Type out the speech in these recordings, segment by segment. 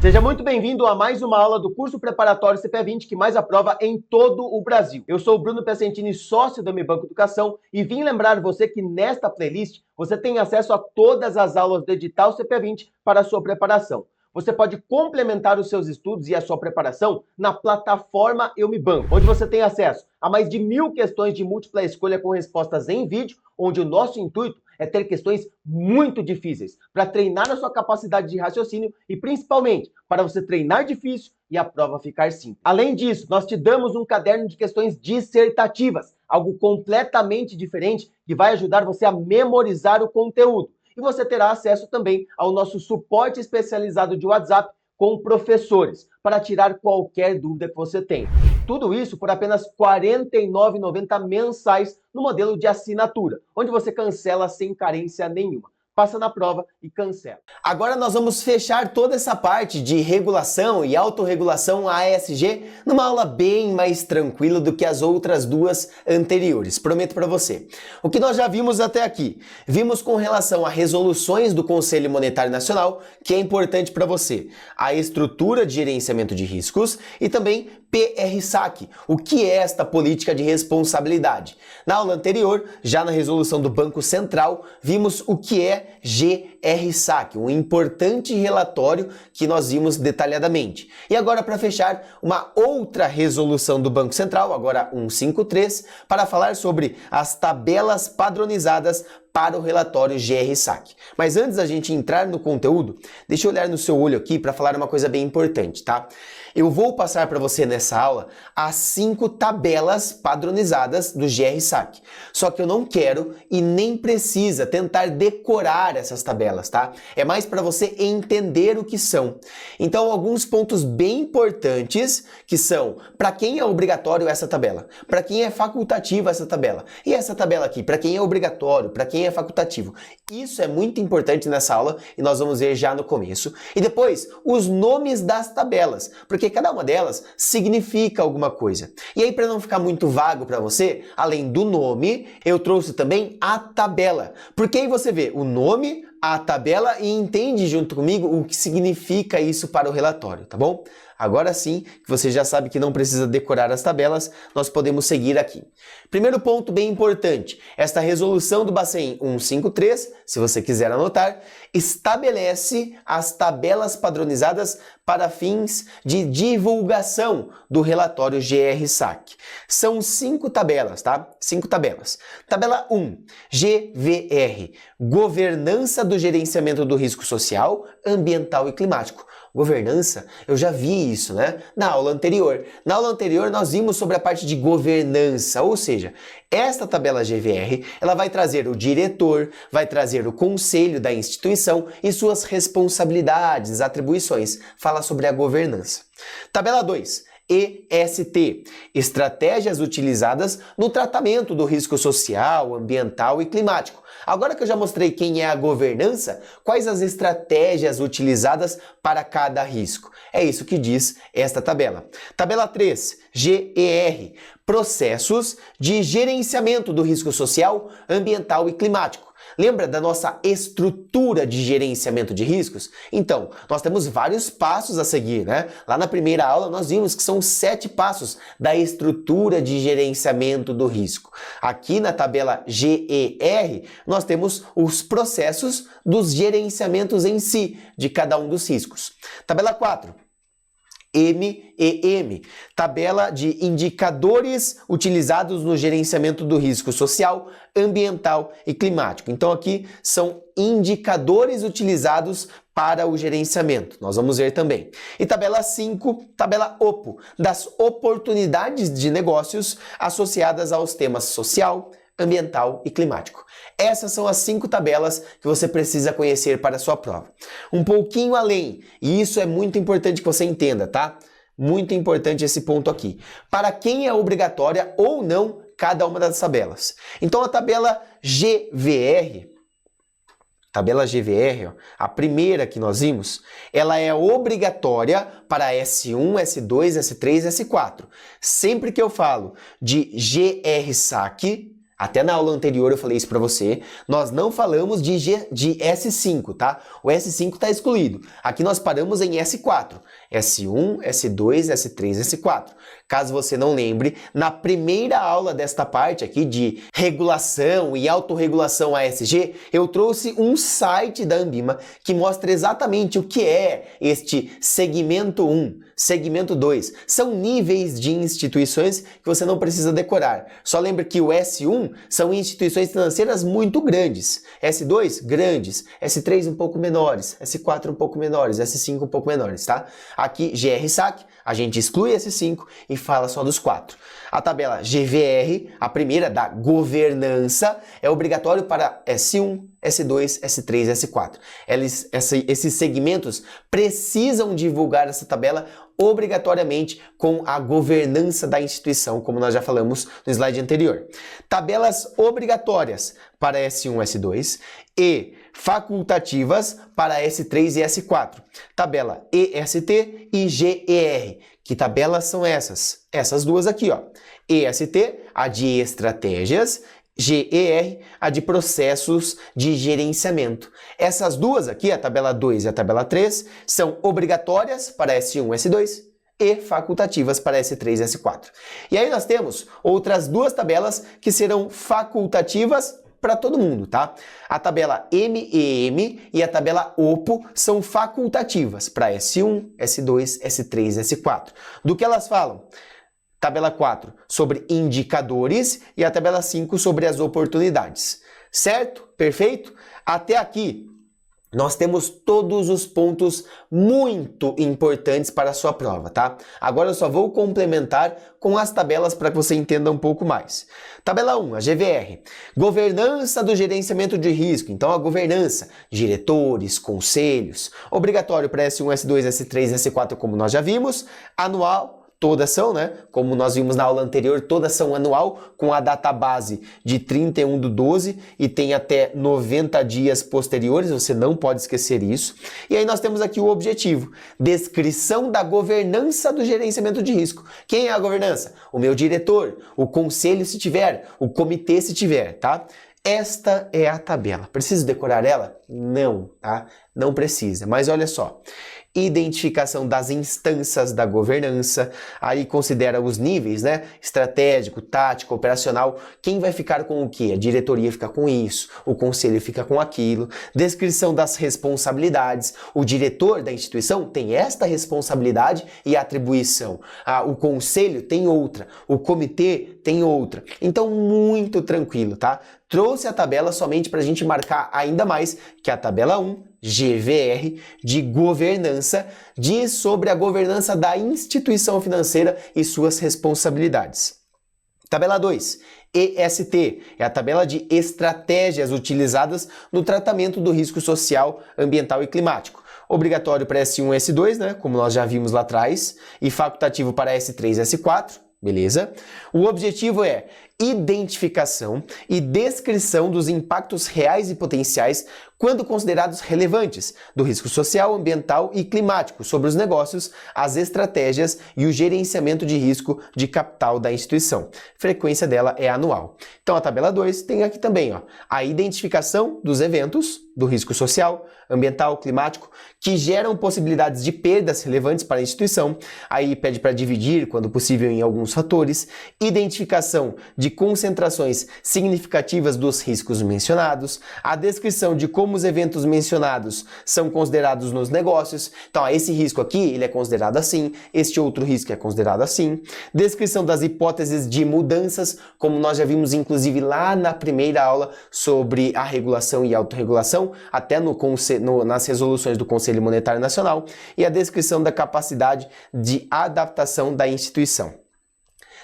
Seja muito bem-vindo a mais uma aula do curso preparatório CPA20 que mais aprova em todo o Brasil. Eu sou o Bruno Piacentini, sócio da Mi Banco Educação, e vim lembrar você que nesta playlist você tem acesso a todas as aulas do edital CPA20 para a sua preparação. Você pode complementar os seus estudos e a sua preparação na plataforma Eu Me Banco, onde você tem acesso a mais de 1000 questões de múltipla escolha com respostas em vídeo, onde o nosso intuito é ter questões muito difíceis para treinar a sua capacidade de raciocínio e principalmente para você treinar difícil e a prova ficar simples. Além disso, nós te damos um caderno de questões dissertativas, algo completamente diferente que vai ajudar você a memorizar o conteúdo. E você terá acesso também ao nosso suporte especializado de WhatsApp com professores, para tirar qualquer dúvida que você tenha. Tudo isso por apenas R$ 49,90 mensais no modelo de assinatura, onde você cancela sem carência nenhuma. Passa na prova e cancela. Agora nós vamos fechar toda essa parte de regulação e autorregulação ASG numa aula bem mais tranquila do que as outras duas anteriores, prometo para você. O que nós já vimos até aqui? Vimos com relação a resoluções do Conselho Monetário Nacional, que é importante para você, a estrutura de gerenciamento de riscos e também PR-SAC, o que é esta política de responsabilidade. Na aula anterior, já na resolução do Banco Central, vimos o que é GR-SAC, um importante relatório que nós vimos detalhadamente. E agora, para fechar, uma outra resolução do Banco Central, agora 153, para falar sobre as tabelas padronizadas para o relatório GR-SAC. Mas antes da gente entrar no conteúdo, deixa eu olhar no seu olho aqui para falar uma coisa bem importante, tá? Eu vou passar para você nessa aula as 5 tabelas padronizadas do GR-SAC. Só que eu não quero e nem precisa tentar decorar essas tabelas, tá? É mais para você entender o que são. Então, alguns pontos bem importantes que são para quem é obrigatório essa tabela, para quem é facultativa essa tabela, e essa tabela aqui, para quem é obrigatório, para quem é facultativo. Isso é muito importante nessa aula e nós vamos ver já no começo. E depois, os nomes das tabelas, porque cada uma delas significa alguma coisa. E aí, para não ficar muito vago para você, além do nome, eu trouxe também a tabela. Porque aí você vê o nome, a tabela e entende junto comigo o que significa isso para o relatório, tá bom? Agora sim, que você já sabe que não precisa decorar as tabelas, nós podemos seguir aqui. Primeiro ponto bem importante, esta resolução do Bacen 153, se você quiser anotar, estabelece as tabelas padronizadas para fins de divulgação do relatório GR-SAC. São 5 tabelas, tá? 5 tabelas. Tabela 1, GVR, Governança do Gerenciamento do Risco Social, Ambiental e Climático. Governança, eu já vi isso, né? Na aula anterior. Na aula anterior nós vimos sobre a parte de governança, ou seja, esta tabela GVR, ela vai trazer o diretor, vai trazer o conselho da instituição e suas responsabilidades, atribuições. Fala sobre a governança. Tabela 2. EST, estratégias utilizadas no tratamento do risco social, ambiental e climático. Agora que eu já mostrei quem é a governança, quais as estratégias utilizadas para cada risco? É isso que diz esta tabela. Tabela 3, GER, processos de gerenciamento do risco social, ambiental e climático. Lembra da nossa estrutura de gerenciamento de riscos? Então, nós temos vários passos a seguir, né? Lá na primeira aula nós vimos que são 7 passos da estrutura de gerenciamento do risco. Aqui na tabela GER, nós temos os processos dos gerenciamentos em si, de cada um dos riscos. Tabela 4. MEM, tabela de indicadores utilizados no gerenciamento do risco social, ambiental e climático. Então aqui são indicadores utilizados para o gerenciamento. Nós vamos ver também. E tabela 5, tabela OPO, das oportunidades de negócios associadas aos temas social, ambiental e climático. Essas são as 5 tabelas que você precisa conhecer para a sua prova. Um pouquinho além, e isso é muito importante que você entenda, tá? Muito importante esse ponto aqui. Para quem é obrigatória ou não cada uma das tabelas. Então a tabela GVR, ó, a primeira que nós vimos, ela é obrigatória para S1, S2, S3, S4. Sempre que eu falo de GR-SAC, Até na aula anterior eu falei isso para você, nós não falamos de S5, tá? O S5 está excluído. Aqui nós paramos em S4. S1, S2, S3, S4. Caso você não lembre, na primeira aula desta parte aqui de regulação e autorregulação ASG, eu trouxe um site da Anbima que mostra exatamente o que é este segmento 1, segmento 2. São níveis de instituições que você não precisa decorar. Só lembra que o S1 são instituições financeiras muito grandes, S2 grandes, S3 um pouco menores, S4 um pouco menores, S5 um pouco menores, tá? Aqui, GR-SAC, a gente exclui S5 e fala só dos 4. A tabela GVR, a primeira da governança, é obrigatório para S1, S2, S3, S4. Esses segmentos precisam divulgar essa tabela obrigatoriamente com a governança da instituição, como nós já falamos no slide anterior. Tabelas obrigatórias para S1, S2 e facultativas para S3 e S4. Tabela EST e GER. Que tabelas são essas? Essas duas aqui, ó. EST, a de estratégias, GER, a de processos de gerenciamento. Essas duas aqui, a tabela 2 e a tabela 3, são obrigatórias para S1 e S2 e facultativas para S3 e S4. E aí nós temos outras duas tabelas que serão facultativas para todo mundo, tá? A tabela MEM e a tabela OPO são facultativas para S1, S2, S3 e S4. Do que elas falam? Tabela 4 sobre indicadores e a tabela 5 sobre as oportunidades. Certo? Perfeito? Até aqui nós temos todos os pontos muito importantes para a sua prova, tá? Agora eu só vou complementar com as tabelas para que você entenda um pouco mais. Tabela 1, a GVR. Governança do gerenciamento de risco. Então a governança, diretores, conselhos. Obrigatório para S1, S2, S3, S4, como nós já vimos. Anual. Todas são, né? Como nós vimos na aula anterior, todas são anual, com a data base de 31/12 e tem até 90 dias posteriores, você não pode esquecer isso. E aí nós temos aqui o objetivo, descrição da governança do gerenciamento de risco. Quem é a governança? O meu diretor, o conselho se tiver, o comitê se tiver, tá? Esta é a tabela. Preciso decorar ela? Não, tá? Não precisa, mas olha só. Identificação das instâncias da governança, aí considera os níveis, né? Estratégico, tático, operacional. Quem vai ficar com o quê? A diretoria fica com isso, o conselho fica com aquilo. Descrição das responsabilidades. O diretor da instituição tem esta responsabilidade e atribuição. O conselho tem outra, o comitê tem outra. Então, muito tranquilo, tá? Trouxe a tabela somente para a gente marcar ainda mais que a tabela 1, GVR, de governança, diz sobre a governança da instituição financeira e suas responsabilidades. Tabela 2, EST, é a tabela de estratégias utilizadas no tratamento do risco social, ambiental e climático. Obrigatório para S1 e S2, né, como nós já vimos lá atrás, e facultativo para S3 e S4. Beleza? O objetivo é identificação e descrição dos impactos reais e potenciais quando considerados relevantes do risco social, ambiental e climático sobre os negócios, as estratégias e o gerenciamento de risco de capital da instituição. Frequência dela é anual. Então a tabela 2 tem aqui também, ó, a identificação dos eventos do risco social, ambiental, climático, que geram possibilidades de perdas relevantes para a instituição. Aí pede para dividir, quando possível, em alguns fatores. Identificação de concentrações significativas dos riscos mencionados. A descrição de como os eventos mencionados são considerados nos negócios. Então, ó, esse risco aqui, ele é considerado assim. Este outro risco é considerado assim. Descrição das hipóteses de mudanças, como nós já vimos, inclusive, lá na primeira aula sobre a regulação e autorregulação, até nas resoluções do Conselho Monetário Nacional, e a descrição da capacidade de adaptação da instituição.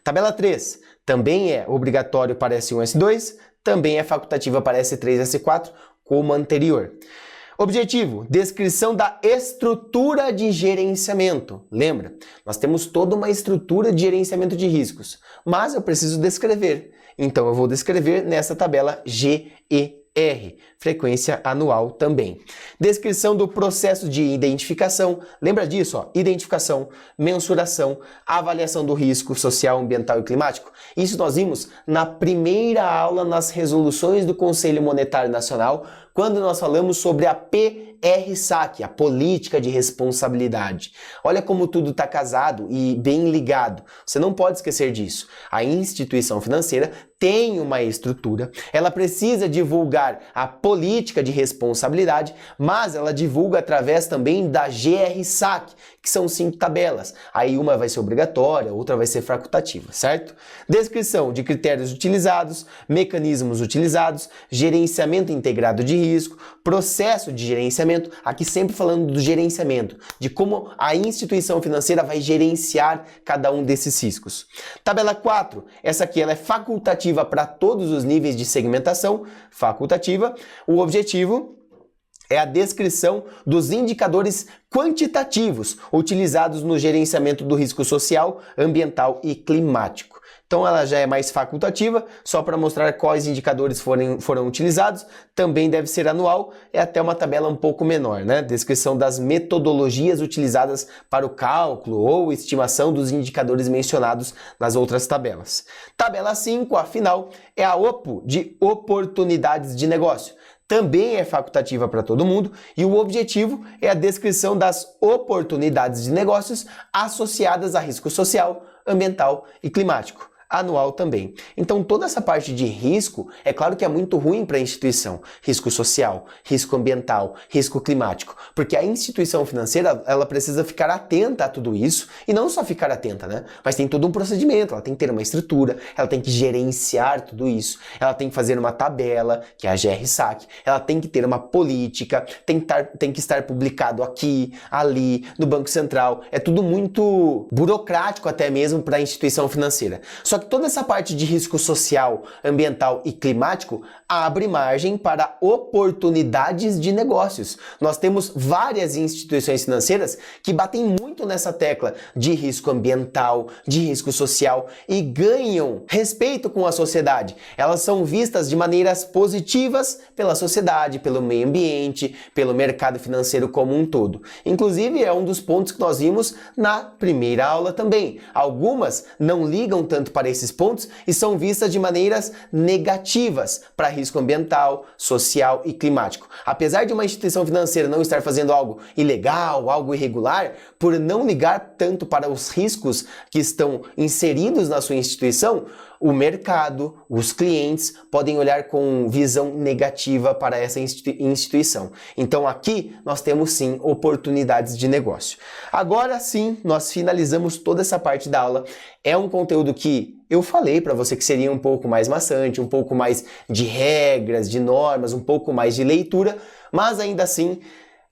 Tabela 3, também é obrigatório para S1 e S2, também é facultativa para S3 e S4, como anterior. Objetivo, descrição da estrutura de gerenciamento. Lembra? Nós temos toda uma estrutura de gerenciamento de riscos, mas eu preciso descrever. Então eu vou descrever nessa tabela GER. R, frequência anual também. Descrição do processo de identificação, lembra disso, ó, identificação, mensuração, avaliação do risco social, ambiental e climático. Isso nós vimos na primeira aula nas resoluções do Conselho Monetário Nacional, quando nós falamos sobre a PR-SAC, a política de responsabilidade. Olha como tudo está casado e bem ligado. Você não pode esquecer disso. A instituição financeira tem uma estrutura, ela precisa divulgar a política de responsabilidade, mas ela divulga através também da GR-SAC, que são 5 tabelas. Aí uma vai ser obrigatória, outra vai ser facultativa, certo? Descrição de critérios utilizados, mecanismos utilizados, gerenciamento integrado de risco, processo de gerenciamento, aqui sempre falando do gerenciamento, de como a instituição financeira vai gerenciar cada um desses riscos. Tabela 4, essa aqui ela é facultativa para todos os níveis de segmentação, facultativa. O objetivo é a descrição dos indicadores quantitativos utilizados no gerenciamento do risco social, ambiental e climático. Então ela já é mais facultativa, só para mostrar quais indicadores foram utilizados. Também deve ser anual, é até uma tabela um pouco menor, né? Descrição das metodologias utilizadas para o cálculo ou estimação dos indicadores mencionados nas outras tabelas. Tabela 5, afinal, é a OPO de oportunidades de negócio. Também é facultativa para todo mundo e o objetivo é a descrição das oportunidades de negócios associadas a risco social, ambiental e climático. Anual também. Então toda essa parte de risco, é claro que é muito ruim para a instituição. Risco social, risco ambiental, risco climático. Porque a instituição financeira, ela precisa ficar atenta a tudo isso e não só ficar atenta, né? Mas tem todo um procedimento, ela tem que ter uma estrutura, ela tem que gerenciar tudo isso, ela tem que fazer uma tabela, que é a GR-SAC, ela tem que ter uma política, tem que estar publicado aqui, ali, no Banco Central. É tudo muito burocrático até mesmo para a instituição financeira. Só que toda essa parte de risco social, ambiental e climático abre margem para oportunidades de negócios. Nós temos várias instituições financeiras que batem muito nessa tecla de risco ambiental, de risco social e ganham respeito com a sociedade. Elas são vistas de maneiras positivas pela sociedade, pelo meio ambiente, pelo mercado financeiro como um todo. Inclusive, é um dos pontos que nós vimos na primeira aula também. Algumas não ligam tanto para esses pontos e são vistas de maneiras negativas para risco ambiental, social e climático. Apesar de uma instituição financeira não estar fazendo algo ilegal, algo irregular, por não ligar tanto para os riscos que estão inseridos na sua instituição, o mercado, os clientes podem olhar com visão negativa para essa instituição. Então aqui nós temos sim oportunidades de negócio. Agora sim, nós finalizamos toda essa parte da aula. É um conteúdo que eu falei para você que seria um pouco mais maçante, um pouco mais de regras, de normas, um pouco mais de leitura, mas ainda assim,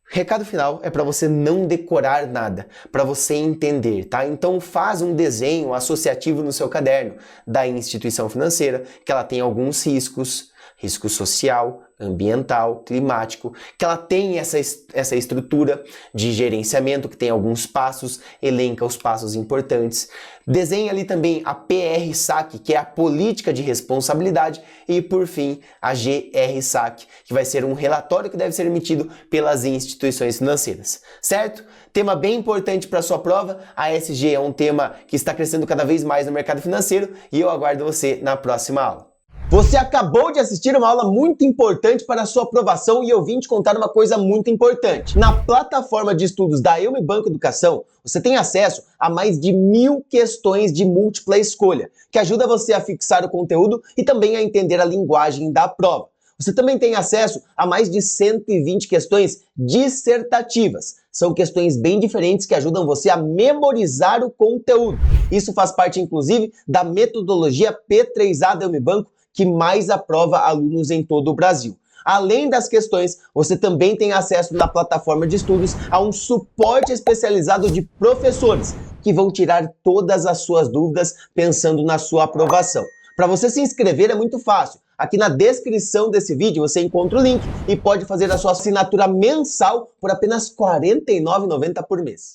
recado final é para você não decorar nada, para você entender, tá? Então faz um desenho associativo no seu caderno da instituição financeira, que ela tem alguns riscos, risco social, ambiental, climático, que ela tem essa estrutura de gerenciamento, que tem alguns passos, elenca os passos importantes. Desenha ali também a PR-SAC, que é a política de responsabilidade, e por fim a GR-SAC, que vai ser um relatório que deve ser emitido pelas instituições financeiras, certo? Tema bem importante para a sua prova. A ESG é um tema que está crescendo cada vez mais no mercado financeiro e eu aguardo você na próxima aula. Você acabou de assistir uma aula muito importante para a sua aprovação e eu vim te contar uma coisa muito importante. Na plataforma de estudos da Eu Me Banco Educação, você tem acesso a mais de 1000 questões de múltipla escolha, que ajuda você a fixar o conteúdo e também a entender a linguagem da prova. Você também tem acesso a mais de 120 questões dissertativas. São questões bem diferentes que ajudam você a memorizar o conteúdo. Isso faz parte, inclusive, da metodologia P3A da Eu Me Banco, que mais aprova alunos em todo o Brasil. Além das questões, você também tem acesso na plataforma de estudos a um suporte especializado de professores que vão tirar todas as suas dúvidas pensando na sua aprovação. Para você se inscrever é muito fácil. Aqui na descrição desse vídeo você encontra o link e pode fazer a sua assinatura mensal por apenas R$ 49,90 por mês.